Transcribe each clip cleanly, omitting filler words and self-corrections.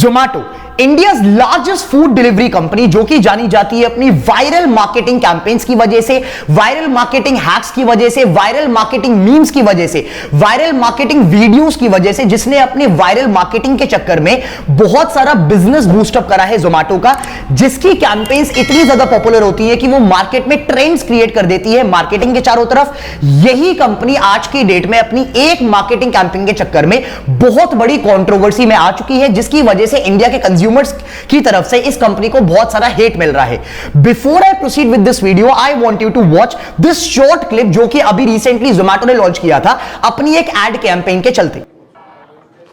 Zomato India's largest food delivery company, जो कि जानी जाती है अपनी वायरल मार्केटिंग कैंपेन्स की वजह से, वायरल मार्केटिंग हैक्स की वजह से, वायरल मार्केटिंग मीम्स की वजह से, वायरल मार्केटिंग वीडियोस की वजह से, जिसने अपने वायरल मार्केटिंग के चक्कर में बहुत सारा बिजनेस बूस्टअप करा है जोमैटो का, जिसकी कैंपेन्स इतनी ज्यादा पॉपुलर होती है कि वो मार्केट में ट्रेंड्स क्रिएट कर देती है मार्केटिंग के चारों तरफ। यही कंपनी आज की डेट में अपनी एक मार्केटिंग कैंपेन के चक्कर में बहुत बड़ी कंट्रोवर्सी में आ चुकी है, जिसकी वजह से इंडिया के कंज्यूमर्स की तरफ से इस कंपनी को बहुत सारा हेट मिल रहा है। Before I proceed with this video, I want you to watch this short clip, जो कि अभी रिसेंटली जोमैटो ने लॉन्च किया था अपनी एक एड कैंपेन के चलते।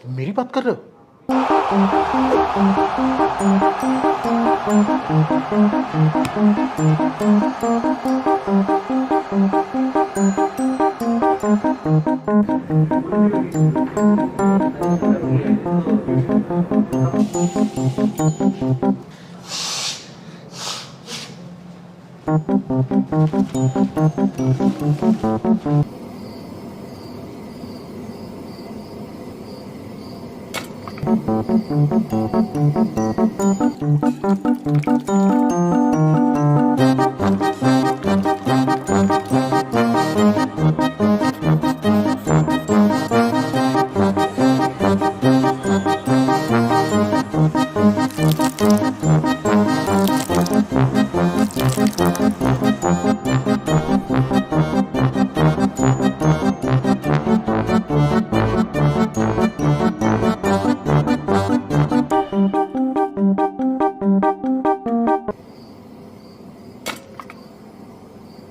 मेरी बात कर रहे हो?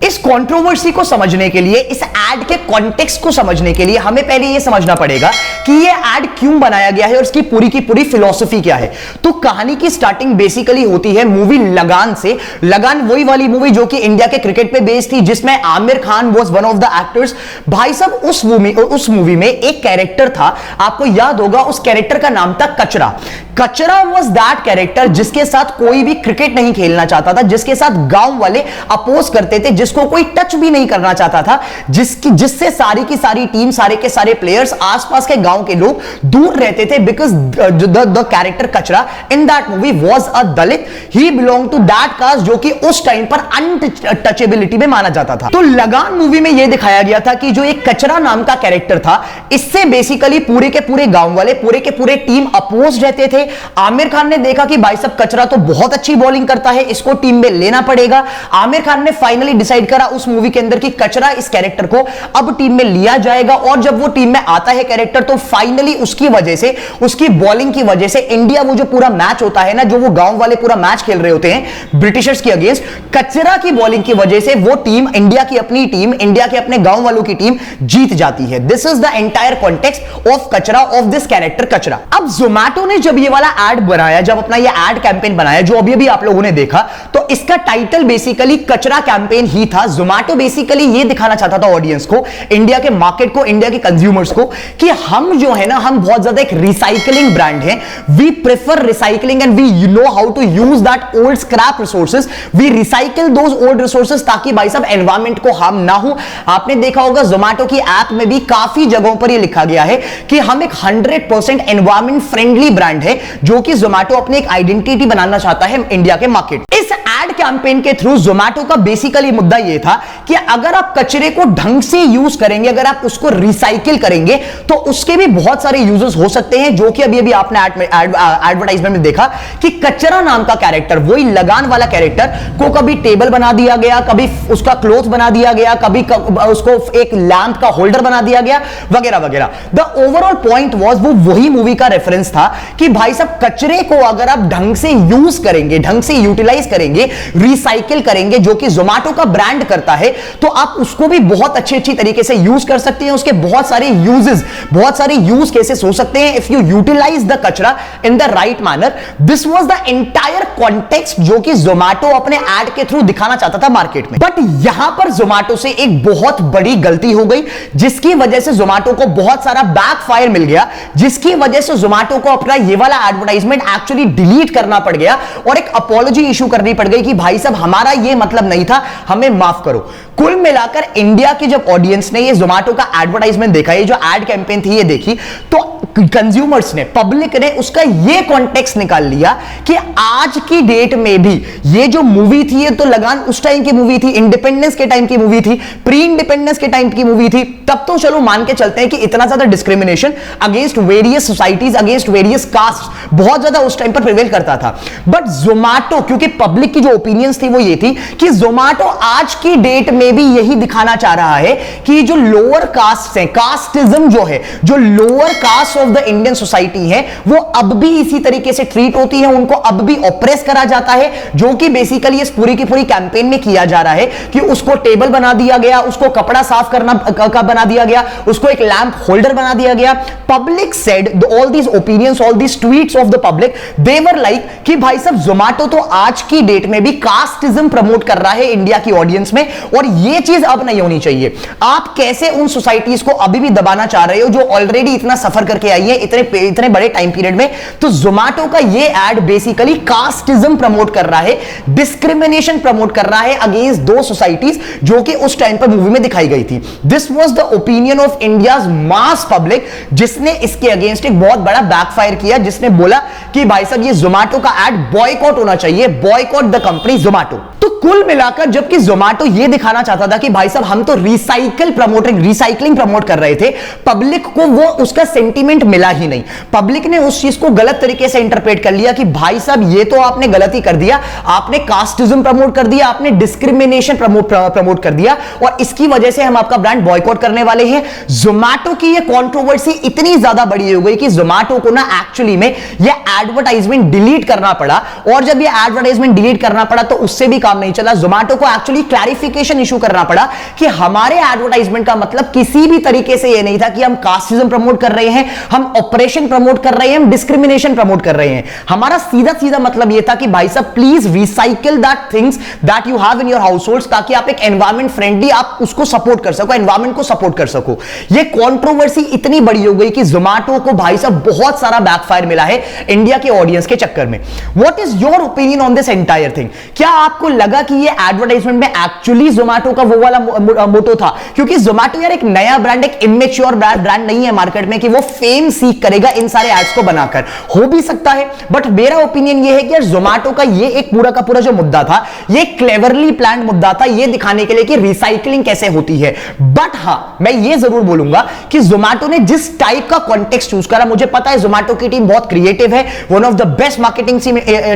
इस कंट्रोवर्सी को समझने के लिए, इस एड के कॉन्टेक्स्ट को समझने के लिए हमें पहले यह समझना पड़ेगा कि यह एड क्यों बनाया गया है और इसकी पूरी की पूरी फिलॉसफी क्या है। तो कहानी की स्टार्टिंग बेसिकली होती है मूवी लगान से। लगान वही वाली मूवी जो कि इंडिया के क्रिकेट पे बेस्ड थी, जिसमें Aamir Khan was one of the actors. भाई साहब उस मूवी में एक कैरेक्टर था, आपको याद होगा, उस कैरेक्टर का नाम था कचरा। कचरा वाज दैट कैरेक्टर जिसके साथ कोई भी क्रिकेट नहीं खेलना चाहता था, जिसके साथ गांव वाले अपोज करते थे, जिसको कोई टच भी नहीं करना चाहता था, जिससे सारी की सारी टीम, सारे के सारे प्लेयर्स, आसपास के गांव के लोग दूर रहते थे, because the character Kachra in that movie was a Dalit. He belong to that caste जो कि उस टाइम पर अनटचेबिलिटी में माना जाता था। तो लगान मूवी में यह दिखाया गया था कि जो एक कचरा नाम का कैरेक्टर था, इससे बेसिकली पूरे के पूरे गांव वाले, पूरे के पूरे टीम अपोज रहते थे। आमिर खान ने देखा कि भाई साहब कचरा तो बहुत अच्छी बॉलिंग करता है, इसको टीम में लेना पड़ेगा। आमिर खान ने फाइनली डिसाइड करा उस मूवी के अंदर कि कचरा इस कैरेक्टर को अब टीम में लिया जाएगा, और जब वो टीम में आता है कैरेक्टर, तो फाइनली उसकी वजह से, उसकी बॉलिंग की वजह से इंडिया, वो जो पूरा मैच होता है ना, जो वो गांव वाले पूरा मैच खेल रहे होते हैं ब्रिटिशर्स के अगेंस्ट, कचरा की बॉलिंग की वजह से वो टीम, इंडिया की अपनी टीम, इंडिया के अपने गांव वालों की टीम जीत जाती है। This is the entire context of कचरा, ऑफ दिस कैरेक्टर कचरा। अब जोमैटो ने जब ये वाला एड बनाया, जब अपना ये एड कैंपेन बनाया जो अभी आप लोगों ने देखा, तो इसका टाइटल बेसिकली कचरा कैंपेन ही था। जोमैटो बेसिकली ये दिखाना चाहता था ऑडियंस को, इंडिया के मार्केट को, इंडिया के कंज्यूमर्स को, कि हम जो है ना, हम बहुत ज्यादा एक रिसाइकलिंग ब्रांड है। We prefer recycling and we know how to use that old scrap resources. We recycle those old resources ताकि भाई साहब एनवायरमेंट को हार्म ना हो। आपने देखा होगा जोमैटो की ऐप में भी काफी जगहों पर यह लिखा गया है कि हम एक 100% एनवायरमेंट फ्रेंडली ब्रांड है, जो कि जोमैटो अपने एक आइडेंटिटी बनाना चाहता है इंडिया के मार्केट। इस एड कैंपेन के थ्रू जोमैटो का बेसिकली मुद्दा यह था कि अगर आप कचरे को ढंग से यूज करेंगे, अगर आप उसको रिसाइकिल करेंगे, तो उसके भी बहुत सारे यूजेस हो सकते हैं, जो कि अभी आपने एडवर्टाइजमेंट में देखा कि कचरा नाम का कैरेक्टर, वही लगान वाला कैरेक्टर को कभी टेबल बना दिया गया, कभी उसका क्लोथ बना दिया गया, कभी उसको एक लैंप का होल्डर बना दिया गया, वगैरह वगैरह। द ओवरऑल पॉइंट वाज, वो वही मूवी का रेफरेंस था कि भाई साहब कचरे को अगर आप ढंग से यूज करेंगे, ढंग से यूटिलाइज करेंगे, रिसाइकिल करेंगे, जो कि जोमैटो का ब्रांड करता है, तो आप उसको भी बहुत अच्छी तरीके से यूज कर सकते हैं। उसके बहुत सारे यूजेस, बहुत सारे यूज केसेस हो सकते हैं इफ यू यूटिलाइज द कचरा in the right manner. This was the entire context जो कि जोमैटो अपने एड के थ्रू दिखाना चाहता था मार्केट में। बट यहां पर जोमैटो से एक बहुत बड़ी गलती हो गई, जिसकी वजह से जोमैटो को बहुत सारा बैकफायर मिल गया, जिसकी वजह से जोमैटो को अपना ये वाला एडवर्टाइजमेंट एक्चुअली डिलीट करना पड़ गया और एक अपॉलॉजी इशू करनी पड़ गई कि भाई साहब हमारा ये मतलब नहीं था, हमें माफ करो। कुल मिलाकर इंडिया के जब ऑडियंस ने ये जोमेटो का एडवर्टाइजमेंट देखा, ये जो एड कैंपेन थी ये देखी, तो कंज्यूमर्स ने, पब्लिक ने उसका ये कॉन्टेक्स्ट निकाल लिया कि आज की डेट में भी ये जो मूवी थी, ये तो लगान उस टाइम की मूवी थी, इंडिपेंडेंस के टाइम की मूवी थी, प्री इंडिपेंडेंस के टाइम की मूवी थी, तब तो चलो मान के चलते हैं कि इतना ज्यादा discrimination against various societies, against various caste बहुत ज्यादा उस टाइम पर प्रिवेल करता था। बट जोमेटो, क्योंकि पब्लिक की जो ओपिनियंस थी वो ये थी कि जोमेटो आज की डेट में भी यही दिखाना चाह रहा है कि जो लोअर कास्ट है, कास्टिज्म जो है, जो lower caste of the Indian society है, वो अब भी इसी तरीके से ट्रीट होती है, उनको अब भी ऑप्रेस करा जाता है, जो कि बेसिकली इस पूरी की पूरी कैंपेन में किया जा रहा है कि उसको टेबल बना दिया गया, उसको कपड़ा साफ करना का बना दिया गया, उसको एक लैंप होल्डर बना दिया गया। Public said all these opinions, all these tweets of the public, they were like कि भाई साहब जोमेटो तो आज की डेट में भी कास्टिज्म प्रमोट कर रहा है इंडिया की ऑडियंस में, और ये चीज अब नहीं होनी चाहिए। आप कैसे उन सोसाइटीज को अभी भी दबाना चाह रहे हो जो ऑलरेडी इतना सफर करके आई है इतने बड़े टाइम पीरियड में। तो जोमेटो का ये एड बेसिकली कास्टिज्म प्रमोट कर रहा है, डिस्क्रिमिनेशन प्रमोट कर रहा है अगेंस्ट दो सोसाइटीज जो कि उस टाइम पर मूवी में दिखाई गई थी। This was the opinion of India's mass public, जिसने इसके अगेंस्ट एक बहुत बड़ा बैकफायर किया, जिसने बोला कि भाई साहब ये जोमेटो का एड बॉयकॉट होना चाहिए, बॉयकॉट द कंपनी जोमेटो। तो कुल मिलाकर जबकि जोमेटो ये दिखाना चाहता था कि भाई साहब हम तो रिसाइकलिंग प्रमोट कर रहे थे, पब्लिक को वो उसका सेंटीमेंट मिला ही नहीं। पब्लिक ने उस चीज को गलत तरीके से इंटरप्रेट कर लिया कि भाई साहब ये तो आपने गलती कर दिया, आपने कास्टिज्म प्रमोट कर दिया, आपने डिस्क्रिमिनेशन प्रमोट कर दिया, और इसकी वजह से हम आपका ब्रांड बॉयकॉट करने वाले हैं। जोमेटो की ये कंट्रोवर्सी इतनी ज्यादा बड़ी हो गई कि जोमेटो को ना एक्चुअली में ये एडवर्टाइजमेंट डिलीट करना पड़ा, और जब ये एडवर्टाइजमेंट डिलीट करना पड़ा तो उससे भी काम नहीं चला। जोमेटो को एक्चुअली क्लैरिफिकेशन इशू करना पड़ा कि हमारे एडवर्टाइजमेंट का मतलब किसी भी तरीके से ये नहीं था कि हम कास्टिज्म प्रमोट कर रहे हैं, हम ऑपरेशन प्रमोट कर रहे हैं, हम डिस्क्रिमिनेशन प्रमोट कर रहे हैं। हमारा सीधा सीधा मतलब ये था कि भाई साहब please recycle that things that you have in your households, ताकि आप एक एनवायरमेंट फ्रेंडली आप उसको सपोर्ट कर सको, एनवायरमेंट को सपोर्ट कर सको। ये कंट्रोवर्सी इतनी बड़ी हो गई कि जोमेटो को भाई साहब बहुत सारा बैकफायर मिला है इंडिया के ऑडियंस के चक्कर में। What is your opinion on this entire thing? क्या आपको लगा कि ये एडवर्टाइजमेंट में एक्चुअली जोमेटो का वो वाला मोटो था? क्योंकि जोमेटो यार एक नया ब्रांड, एक इमेच्योर ब्रांड नहीं है मार्केट में कि वो फेम सीख करेगा इन सारे एड्स को बनाकर। हो भी सकता है, बट मेरा ओपिनियन ये है कि यार जोमेटो का ये एक पूरा का पूरा जो मुद्दा था, ये क्लेवरली प्लान्ड मुद्दा था, ये दिखाने के लिए कि रिसाइकलिंग कैसे होती है। बट हां, मैं ये जरूर बोलूंगा कि जोमेटो ने जिस टाइप का कॉन्टेक्स्ट चूज करा, मुझे पता है जोमेटो की टीम बहुत क्रिएटिव है, one of the best marketing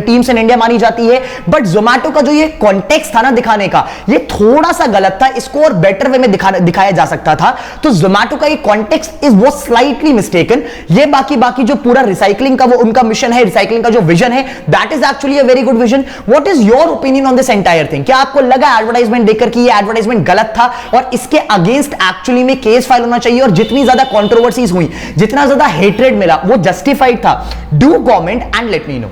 teams in India मानी जाती है, बट जोमेटो का जो ये कॉन्टेक्स्ट था ना दिखाने का, ये थोड़ा सा गलत था, इसको और बेटर वे में दिखाया जा सकता था। तो जोमेटो का ये कॉन्टेक्स्ट इज वो स्लाइटली मिस्टेकन। ये बाकी जो पूरा रिसाइकलिंग का वो उनका मिशन है, रिसाइकलिंग का जो विजन है, that is actually a very good vision. What is your opinion on this entire thing? क्या आपको लगा एडवर्टाइजमेंट देखकर कि ये एडवर्टाइजमेंट गलत था और इसके अगेंस्ट एक्चुअली में केस फाइल होना चाहिए, और जितनी ज्यादा कंट्रोवर्सीज हुई, जितना ज्यादा हेट्रेड मिला, वो जस्टिफाइड था? Do comment and let me know.